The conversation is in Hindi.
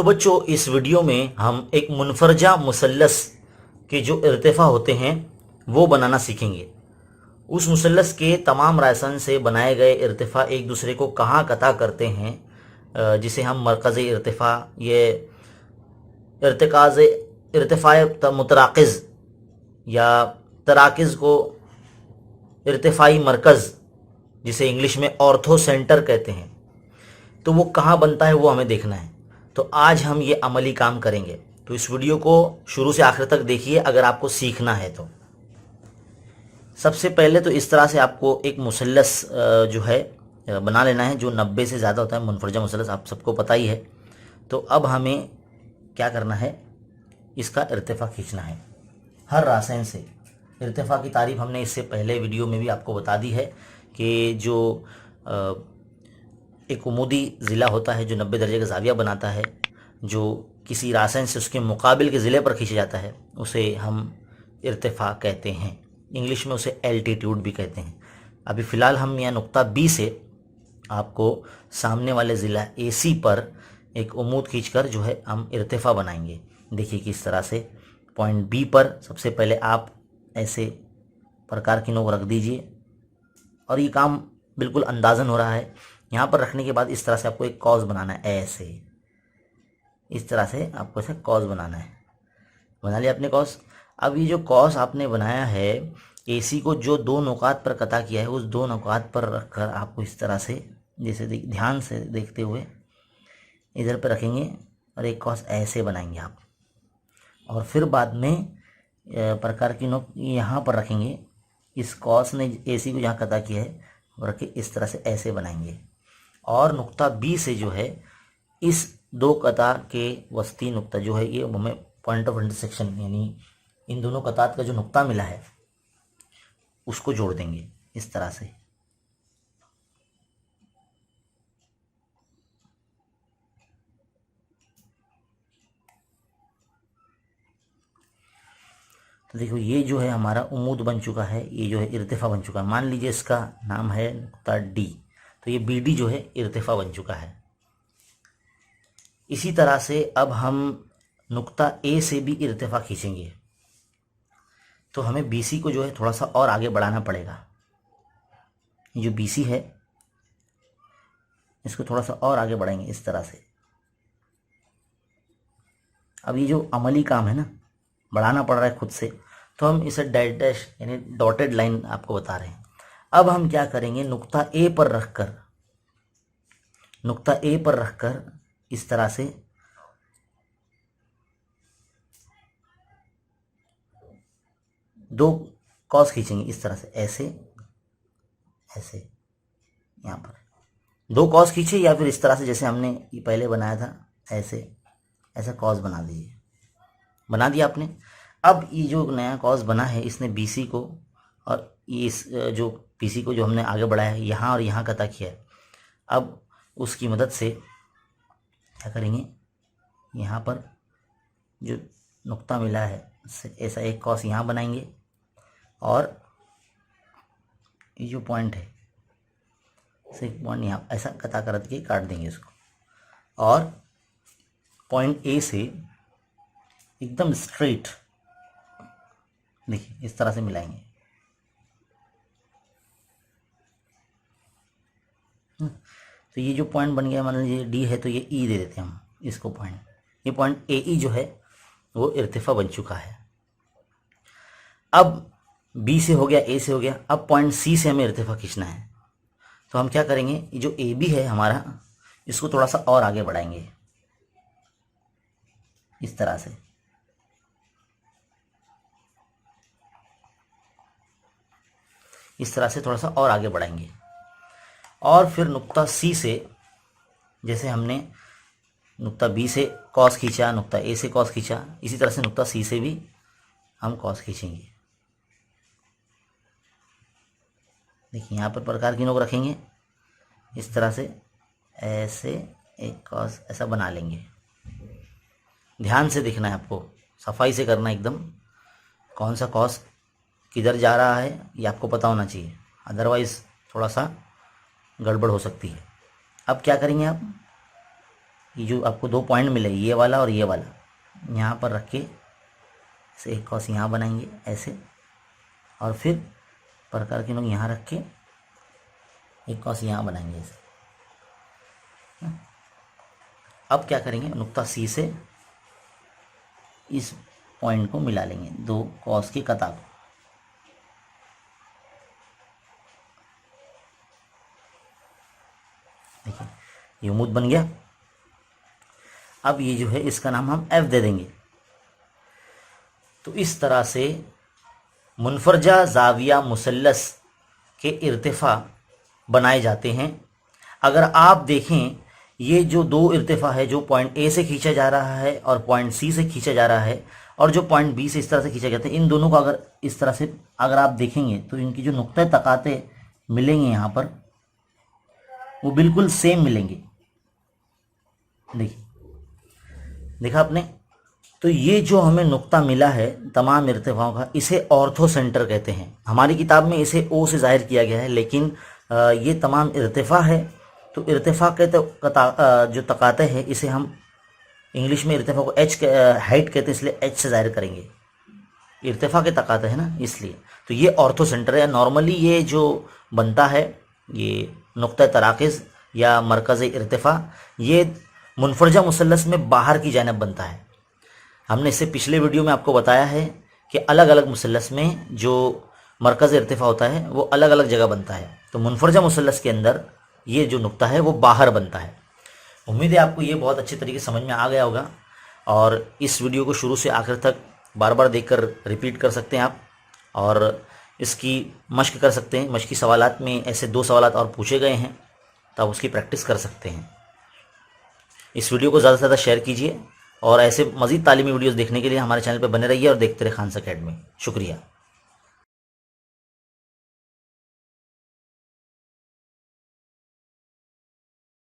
तो बच्चों, इस वीडियो में हम एक मुनफरजा मुसल्लस के जो इर्तिफा होते हैं वो बनाना सीखेंगे। उस मुसल्लस के तमाम रायसन से बनाए गए इर्तिफा एक दूसरे को कहाँ कता करते हैं, जिसे हम मरकज़ इर्तिफा, ये इर्तिकाज़ इर्तिफ़ा मुतराकिज़ या तराकिज़ को इर्तिफ़ाई मरकज़, जिसे इंग्लिश में ऑर्थो सेंटर कहते हैं, तो वो कहाँ बनता है वो हमें देखना है। तो आज हम ये अमली काम करेंगे, तो इस वीडियो को शुरू से आखिर तक देखिए अगर आपको सीखना है तो। सबसे पहले तो इस तरह से आपको एक मुसल्लस जो है बना लेना है जो 90 से ज़्यादा होता है, मुनफरजा मुसल्लस आप सबको पता ही है। तो अब हमें क्या करना है, इसका इर्तिफा खींचना है हर रासेन से। इर्तिफा की तारीफ हमने इससे पहले वीडियो में भी आपको बता दी है कि जो एक उमूदी ज़िला होता है जो 90 दर्जे का ज़ाविया बनाता है, जो किसी रासेन से उसके मुकाबिल के ज़िले पर खींचा जाता है, उसे हम इर्तिफा कहते हैं। इंग्लिश में उसे एल्टीट्यूड भी कहते हैं। अभी फ़िलहाल हम यहाँ नुक्ता बी से आपको सामने वाले ज़िला AC पर एक उमूद खींचकर जो है हम इर्तिफा बनाएंगे। देखिए किस तरह से। पॉइंट बी पर सबसे पहले आप ऐसे प्रकार की नोक रख दीजिए और ये काम बिल्कुल अंदाज़न हो रहा है। यहाँ पर रखने के बाद इस तरह से आपको एक कॉज बनाना है, ऐसे इस तरह से आपको ऐसे कॉज बनाना है। बना लिया आपने कॉस। अब ये जो कॉस आपने बनाया है, AC को जो दो नुकात पर कता किया है उस दो नुकात पर रखकर आपको इस तरह से, जैसे ध्यान से देखते हुए इधर पर रखेंगे और एक कॉस ऐसे बनाएंगे आप। और फिर बाद में प्रकार की नोक यहाँ पर रखेंगे। इस कॉस ने AC को जहाँ कता किया है रख के इस तरह से ऐसे बनाएंगे। और नुक्ता बी से जो है इस दो कता के वस्ती नुक्ता जो है, ये हमें पॉइंट ऑफ इंटरसेक्शन यानी इन दोनों कतात का जो नुक्ता मिला है उसको जोड़ देंगे इस तरह से। तो देखो ये जो है हमारा उमूद बन चुका है, ये जो है इर्तिफा बन चुका है। मान लीजिए इसका नाम है नुक्ता D, तो ये BD जो है इर्तिफा बन चुका है। इसी तरह से अब हम नुक्ता A से भी इर्तिफा खींचेंगे, तो हमें BC को जो है थोड़ा सा और आगे बढ़ाना पड़ेगा। ये जो BC है इसको थोड़ा सा और आगे बढ़ाएंगे इस तरह से। अब ये जो अमली काम है ना, बढ़ाना पड़ रहा है खुद से, तो हम इसे डैश यानी डॉटेड लाइन आपको बता रहे हैं। अब हम क्या करेंगे, नुक्ता A पर रखकर इस तरह से दो कॉस खींचेंगे इस तरह से, ऐसे ऐसे। यहाँ पर दो कॉस खींचे या फिर इस तरह से जैसे हमने ये पहले बनाया था, ऐसे ऐसा कॉस बना दीजिए। बना दिया आपने। अब ये जो नया कॉस बना है इसने BC को और ये इस जो BC को जो हमने आगे बढ़ाया है यहाँ और यहाँ कता किया है, अब उसकी मदद से क्या करेंगे, यहाँ पर जो नुक्ता मिला है ऐसा एक कॉस यहाँ बनाएंगे और ये जो पॉइंट है इसे एक पॉइंट यहाँ ऐसा कता कर के काट देंगे इसको। और पॉइंट A से एकदम स्ट्रेट देखिए इस तरह से मिलाएंगे। तो ये जो पॉइंट बन गया, मान लीजिए D है तो ये E दे देते हैं हम इसको पॉइंट। ये पॉइंट AE जो है वो इर्तिफा बन चुका है। अब B से हो गया, A से हो गया, अब पॉइंट C से हमें इर्तिफा खींचना है। तो हम क्या करेंगे, ये जो AB है हमारा इसको थोड़ा सा और आगे बढ़ाएंगे इस तरह से। इस तरह से थोड़ा सा और आगे बढ़ाएंगे और फिर नुक्ता C से, जैसे हमने नुक्ता B से कॉस खींचा, नुक्ता A से कॉस खींचा, इसी तरह से नुक्ता C से भी हम कॉस खींचेंगे। देखिए यहाँ पर प्रकार की नोक रखेंगे इस तरह से, ऐसे एक कॉस ऐसा बना लेंगे। ध्यान से देखना है आपको, सफाई से करना एकदम। कौन सा कॉस किधर जा रहा है ये आपको पता होना चाहिए, अदरवाइज़ थोड़ा सा गड़बड़ हो सकती है। अब क्या करेंगे आप, ये जो आपको 2 पॉइंट मिले, ये वाला और ये वाला, यहाँ पर रख के इसे एक कॉस यहाँ बनाएंगे ऐसे, और फिर प्रकार के लोग यहाँ रख के एक कॉस यहाँ बनाएंगे ऐसे। अब क्या करेंगे, नुक्ता सी से इस पॉइंट को मिला लेंगे 2 कॉस की कतार को। देखिए ये उम्मूद बन गया। अब ये जो है इसका नाम हम एफ दे देंगे। तो इस तरह से मुनफरजा जाविया मुसल्लस के इर्तिफा बनाए जाते हैं। अगर आप देखें ये जो 2 इर्तिफा है, जो पॉइंट ए से खींचा जा रहा है और पॉइंट सी से खींचा जा रहा है, और जो पॉइंट बी से इस तरह से खींचा जाता है, इन दोनों को अगर इस तरह से अगर आप देखेंगे तो इनकी जो नुक्ते तकाते मिलेंगे यहाँ पर, वो बिल्कुल सेम मिलेंगे। देखिए, देखा आपने। तो ये जो हमें नुक्ता मिला है तमाम इर्तिफाओं का, इसे ऑर्थो सेंटर कहते हैं। हमारी किताब में इसे ओ से जाहिर किया गया है, लेकिन ये तमाम इर्तिफा है। तो इर्तिफा के जो तकाते हैं, इसे हम इंग्लिश में इर्तिफा को एच हाइट कहते हैं, इसलिए एच से जाहिर करेंगे। इर्तिफा के तकाते हैं ना, इसलिए। तो ये ऑर्थो सेंटर है। नॉर्मली ये जो बनता है, ये नुक्ता तराकिज़ या मरकज़ इर्तिफा, ये मुनफरजा मुसल्लस में बाहर की जानिब बनता है। हमने इससे पिछले वीडियो में आपको बताया है कि अलग अलग मुसल्लस में जो मरकज़ इर्तिफा होता है वो अलग अलग जगह बनता है। तो मुनफरजा मुसल्लस के अंदर ये जो नुक्ता है वो बाहर बनता है। उम्मीद है आपको ये बहुत अच्छे तरीके से समझ में आ गया होगा, और इस वीडियो को शुरू से आखिर तक बार बार देखकर रिपीट कर सकते हैं आप, और इसकी मश्क कर सकते हैं। मश्की सवालात में ऐसे 2 सवालात और पूछे गए हैं, तो आप उसकी प्रैक्टिस कर सकते हैं। इस वीडियो को ज़्यादा से ज़्यादा शेयर कीजिए, और ऐसे मज़ीद तालीमी वीडियोस देखने के लिए हमारे चैनल पर बने रहिए और देखते रहिए खान्स अकेडमी। शुक्रिया।